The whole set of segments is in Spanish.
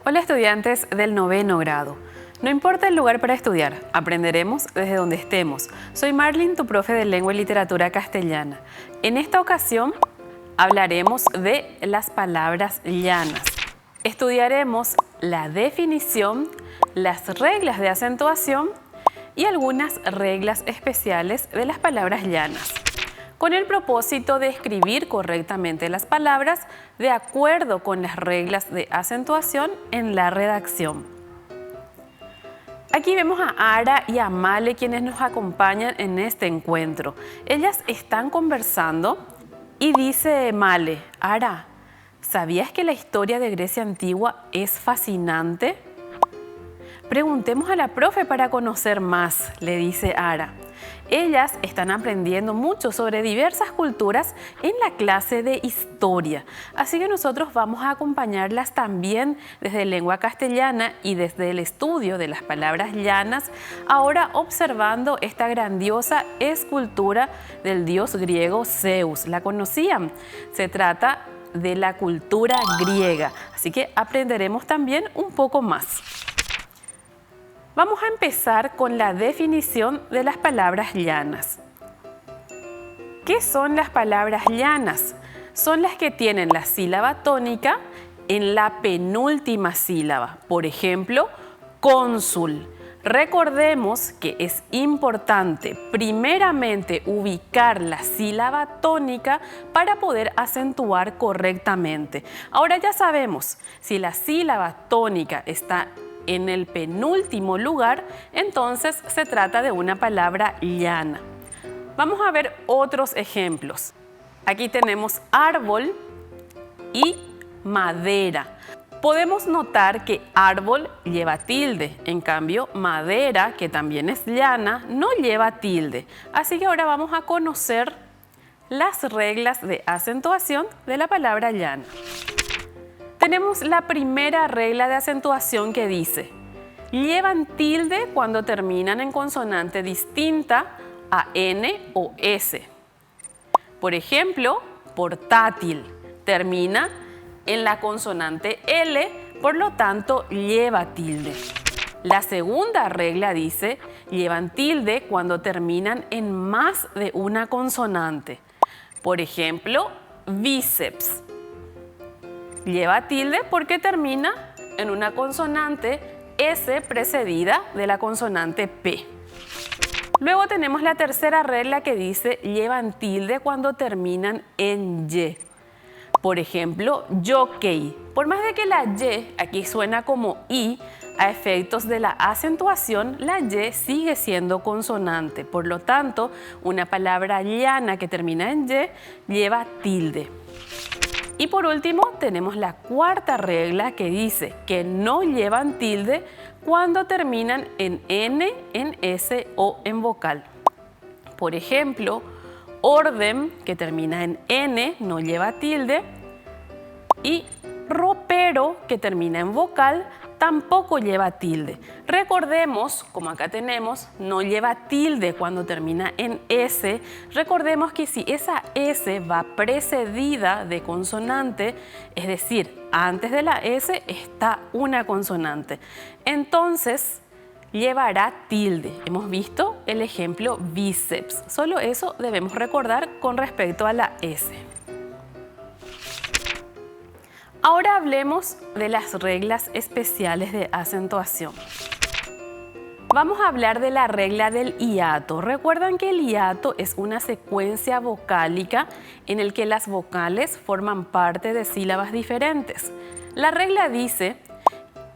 Hola estudiantes del noveno grado. No importa el lugar para estudiar, aprenderemos desde donde estemos. Soy Marlene, tu profe de Lengua y Literatura Castellana. En esta ocasión hablaremos de las palabras llanas. Estudiaremos la definición, las reglas de acentuación y algunas reglas especiales de las palabras llanas, con el propósito de escribir correctamente las palabras de acuerdo con las reglas de acentuación en la redacción. Aquí vemos a Ara y a Male, quienes nos acompañan en este encuentro. Ellas están conversando y dice Male: Ara, ¿sabías que la historia de Grecia antigua es fascinante? Preguntemos a la profe para conocer más, le dice Ara. Ellas están aprendiendo mucho sobre diversas culturas en la clase de historia, así que nosotros vamos a acompañarlas también desde lengua castellana y desde el estudio de las palabras llanas, ahora observando esta grandiosa escultura del dios griego Zeus. ¿La conocían? Se trata de la cultura griega, así que aprenderemos también un poco más. Vamos a empezar con la definición de las palabras llanas. ¿Qué son las palabras llanas? Son las que tienen la sílaba tónica en la penúltima sílaba. Por ejemplo, cónsul. Recordemos que es importante primeramente ubicar la sílaba tónica para poder acentuar correctamente. Ahora ya sabemos, si la sílaba tónica está en el penúltimo lugar, entonces se trata de una palabra llana. Vamos a ver otros ejemplos. Aquí tenemos árbol y madera. Podemos notar que árbol lleva tilde, en cambio madera, que también es llana, no lleva tilde. Así que ahora vamos a conocer las reglas de acentuación de la palabra llana. Tenemos la primera regla de acentuación que dice: llevan tilde cuando terminan en consonante distinta a N o S. Por ejemplo, portátil termina en la consonante L, por lo tanto lleva tilde. La segunda regla dice: llevan tilde cuando terminan en más de una consonante. Por ejemplo, bíceps lleva tilde porque termina en una consonante S precedida de la consonante P. Luego tenemos la tercera regla que dice: llevan tilde cuando terminan en Y. Por ejemplo, jockey. Por más de que la Y aquí suena como I, a efectos de la acentuación, la Y sigue siendo consonante. Por lo tanto, una palabra llana que termina en Y lleva tilde. Y por último, tenemos la cuarta regla que dice que no llevan tilde cuando terminan en N, en S o en vocal. Por ejemplo, orden, que termina en N, no lleva tilde, y ropero, que termina en vocal, tampoco lleva tilde. Recordemos, como acá tenemos, no lleva tilde cuando termina en S. Recordemos que si esa S va precedida de consonante, es decir, antes de la S está una consonante, entonces llevará tilde. Hemos visto el ejemplo bíceps. Solo eso debemos recordar con respecto a la S. Ahora hablemos de las reglas especiales de acentuación. Vamos a hablar de la regla del hiato. Recuerdan que el hiato es una secuencia vocálica en el que las vocales forman parte de sílabas diferentes. La regla dice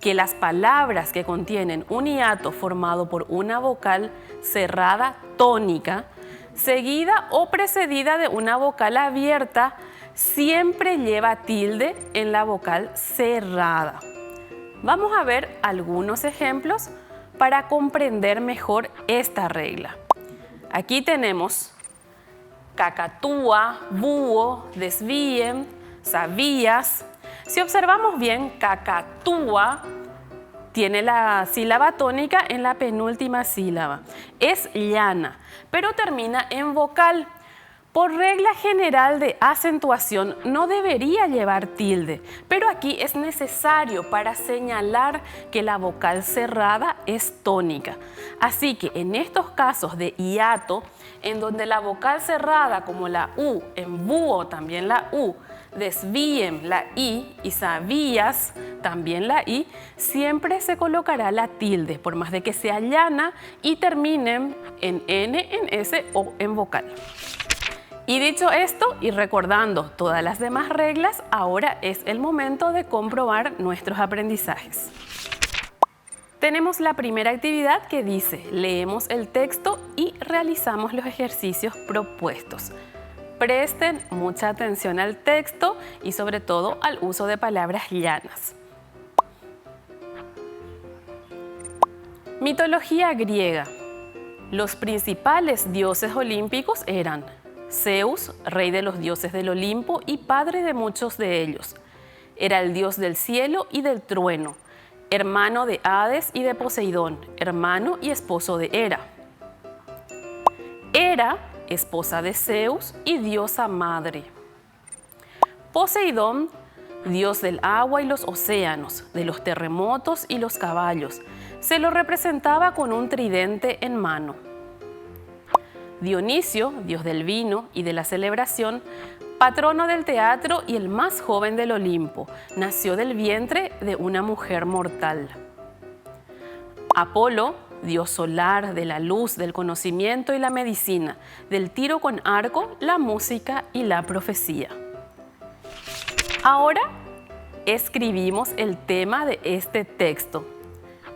que las palabras que contienen un hiato formado por una vocal cerrada tónica, seguida o precedida de una vocal abierta, siempre lleva tilde en la vocal cerrada. Vamos a ver algunos ejemplos para comprender mejor esta regla. Aquí tenemos cacatúa, búho, desvíen, sabías. Si observamos bien, cacatúa tiene la sílaba tónica en la penúltima sílaba. Es llana, pero termina en vocal. Por regla general de acentuación no debería llevar tilde, pero aquí es necesario para señalar que la vocal cerrada es tónica. Así que en estos casos de hiato, en donde la vocal cerrada como la U, en búho también la U, desvíen la I y sabías también la I, siempre se colocará la tilde, por más de que sea llana y terminen en N, en S o en vocal. Y dicho esto, y recordando todas las demás reglas, ahora es el momento de comprobar nuestros aprendizajes. Tenemos la primera actividad que dice, leemos el texto y realizamos los ejercicios propuestos. Presten mucha atención al texto y sobre todo al uso de palabras llanas. Mitología griega. Los principales dioses olímpicos eran Zeus, rey de los dioses del Olimpo y padre de muchos de ellos. Era el dios del cielo y del trueno, hermano de Hades y de Poseidón, hermano y esposo de Hera. Hera, esposa de Zeus y diosa madre. Poseidón, dios del agua y los océanos, de los terremotos y los caballos, se lo representaba con un tridente en mano. Dionisio, dios del vino y de la celebración, patrono del teatro y el más joven del Olimpo, nació del vientre de una mujer mortal. Apolo, dios solar, de la luz, del conocimiento y la medicina, del tiro con arco, la música y la profecía. Ahora escribimos el tema de este texto.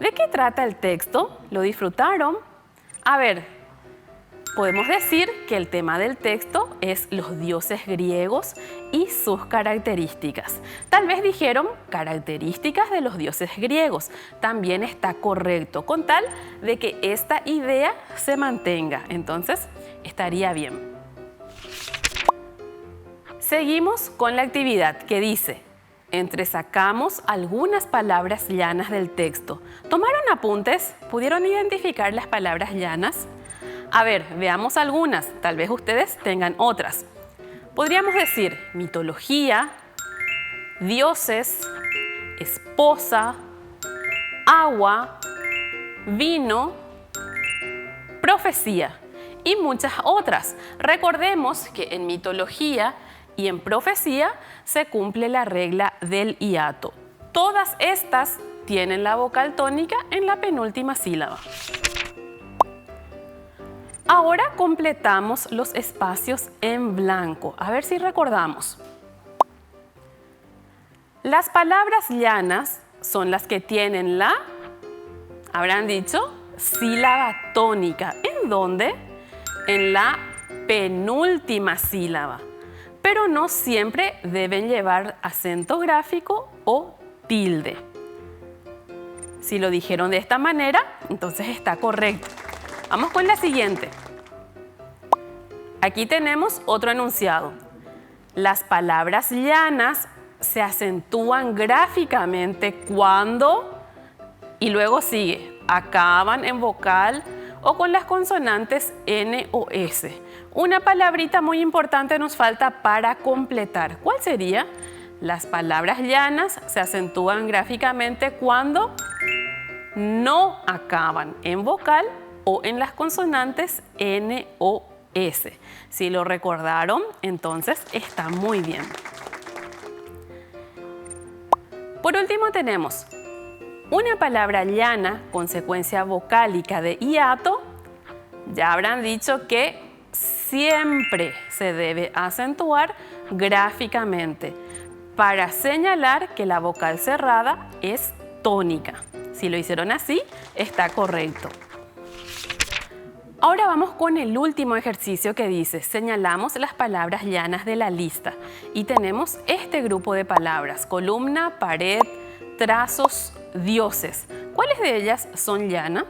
¿De qué trata el texto? ¿Lo disfrutaron? A ver, podemos decir que el tema del texto es los dioses griegos y sus características. Tal vez dijeron características de los dioses griegos. También está correcto, con tal de que esta idea se mantenga. Entonces, estaría bien. Seguimos con la actividad que dice, entresacamos algunas palabras llanas del texto. ¿Tomaron apuntes? ¿Pudieron identificar las palabras llanas? A ver, veamos algunas, tal vez ustedes tengan otras. Podríamos decir mitología, dioses, esposa, agua, vino, profecía y muchas otras. Recordemos que en mitología y en profecía se cumple la regla del hiato. Todas estas tienen la vocal tónica en la penúltima sílaba. Ahora completamos los espacios en blanco. A ver si recordamos. Las palabras llanas son las que tienen la, habrán dicho, sílaba tónica. ¿En dónde? En la penúltima sílaba. Pero no siempre deben llevar acento gráfico o tilde. Si lo dijeron de esta manera, entonces está correcto. Vamos con la siguiente. Aquí tenemos otro enunciado. Las palabras llanas se acentúan gráficamente cuando, y luego sigue, acaban en vocal o con las consonantes N o S. Una palabrita muy importante nos falta para completar. ¿Cuál sería? Las palabras llanas se acentúan gráficamente cuando no acaban en vocal o en las consonantes N o S. Si lo recordaron, entonces está muy bien. Por último tenemos una palabra llana con secuencia vocálica de hiato. Ya habrán dicho que siempre se debe acentuar gráficamente para señalar que la vocal cerrada es tónica. Si lo hicieron así, está correcto. Ahora vamos con el último ejercicio que dice, señalamos las palabras llanas de la lista y tenemos este grupo de palabras, columna, pared, trazos, dioses. ¿Cuáles de ellas son llana?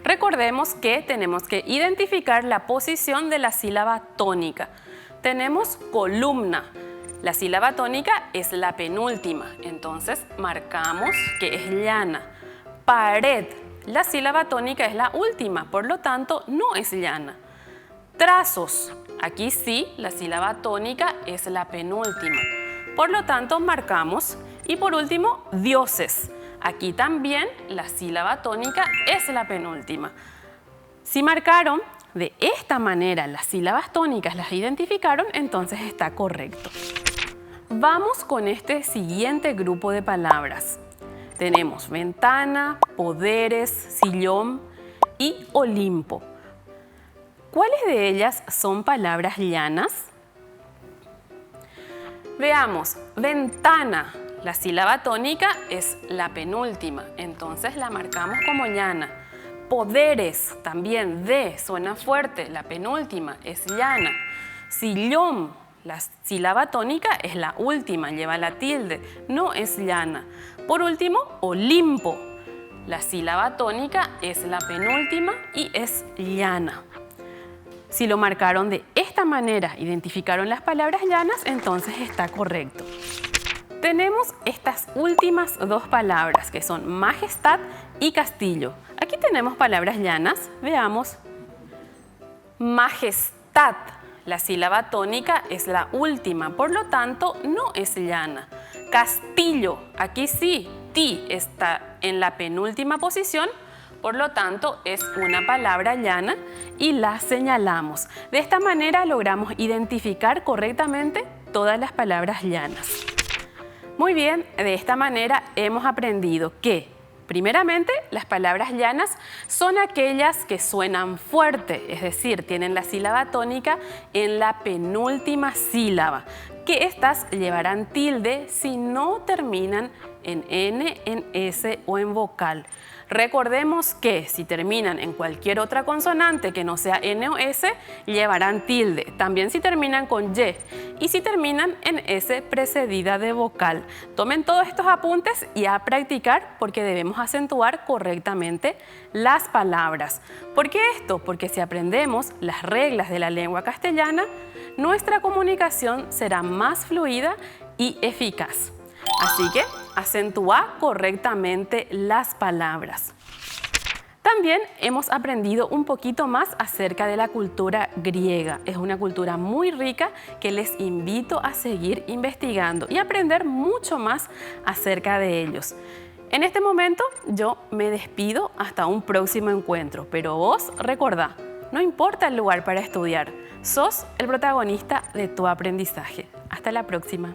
Recordemos que tenemos que identificar la posición de la sílaba tónica. Tenemos columna. La sílaba tónica es la penúltima, entonces marcamos que es llana. Pared. La sílaba tónica es la última, por lo tanto no es llana. Trazos. Aquí sí, la sílaba tónica es la penúltima. Por lo tanto, marcamos. Y por último, dioses. Aquí también la sílaba tónica es la penúltima. Si marcaron de esta manera las sílabas tónicas, las identificaron, entonces está correcto. Vamos con este siguiente grupo de palabras. Tenemos ventana, poderes, sillón y Olimpo. ¿Cuáles de ellas son palabras llanas? Veamos, ventana. La sílaba tónica es la penúltima, entonces la marcamos como llana. Poderes, también D, suena fuerte, la penúltima es llana. Sillón, la sílaba tónica es la última, lleva la tilde, no es llana. Por último, Olimpo, la sílaba tónica es la penúltima y es llana. Si lo marcaron de esta manera, identificaron las palabras llanas, entonces está correcto. Tenemos estas últimas dos palabras que son majestad y castillo. Aquí tenemos palabras llanas. Veamos. Majestad. La sílaba tónica es la última, por lo tanto no es llana. Castillo. Aquí sí, ti está en la penúltima posición, por lo tanto es una palabra llana y la señalamos. De esta manera logramos identificar correctamente todas las palabras llanas. Muy bien, de esta manera hemos aprendido que, primeramente, las palabras llanas son aquellas que suenan fuerte, es decir, tienen la sílaba tónica en la penúltima sílaba, que estas llevarán tilde si no terminan en N, en S o en vocal. Recordemos que si terminan en cualquier otra consonante que no sea N o S, llevarán tilde. También si terminan con Y y si terminan en S precedida de vocal. Tomen todos estos apuntes y a practicar porque debemos acentuar correctamente las palabras. ¿Por qué esto? Porque si aprendemos las reglas de la lengua castellana, nuestra comunicación será más fluida y eficaz. Así que acentúa correctamente las palabras. También hemos aprendido un poquito más acerca de la cultura griega. Es una cultura muy rica que les invito a seguir investigando y aprender mucho más acerca de ellos. En este momento yo me despido hasta un próximo encuentro, pero vos recordá, no importa el lugar para estudiar, sos el protagonista de tu aprendizaje. Hasta la próxima.